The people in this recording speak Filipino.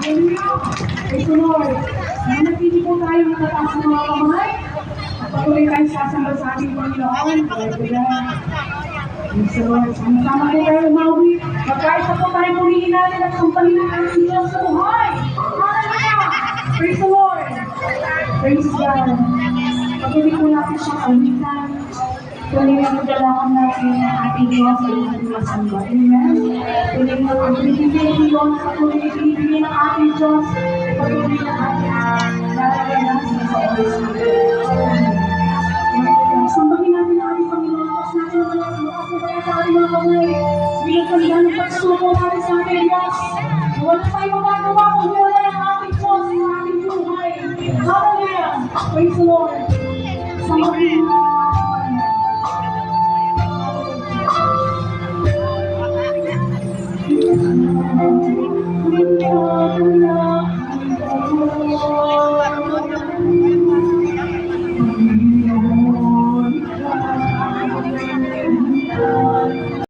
Hallelujah. Praise the Lord. Nanatili po tayo matataas ng mga kamay. At patuloy tayo sasamba sa ating Panginoon. Hallelujah. Praise the Lord. Sama-sama po tayo umawi. Magkaisa po tayo pumili natin at sampahin ng ating Diyos sa buhay. Hallelujah. Praise the Lord. Praise God. Patuloy po natin siyang kawitan. Tuloy ang pagdalakan natin ang ating Diyos sa ating masamba. Amen. Tuloy mo ang pinibigay ng Diyos. Patuloy ang pinibigay ng ating Diyos. Patuloy na ating nararanasan sa oras natin. Sambahin natin ang ating Panginoon. Tapos natin ang mga bukas na kaya sa ating mga kamay. Bilang kanilang ng pagsuko natin sa ating Diyos. Wala tayo magagawa kung wala ang ating Diyos sa ating buhay. Hallelujah! Praise the Lord! Sambahin natin.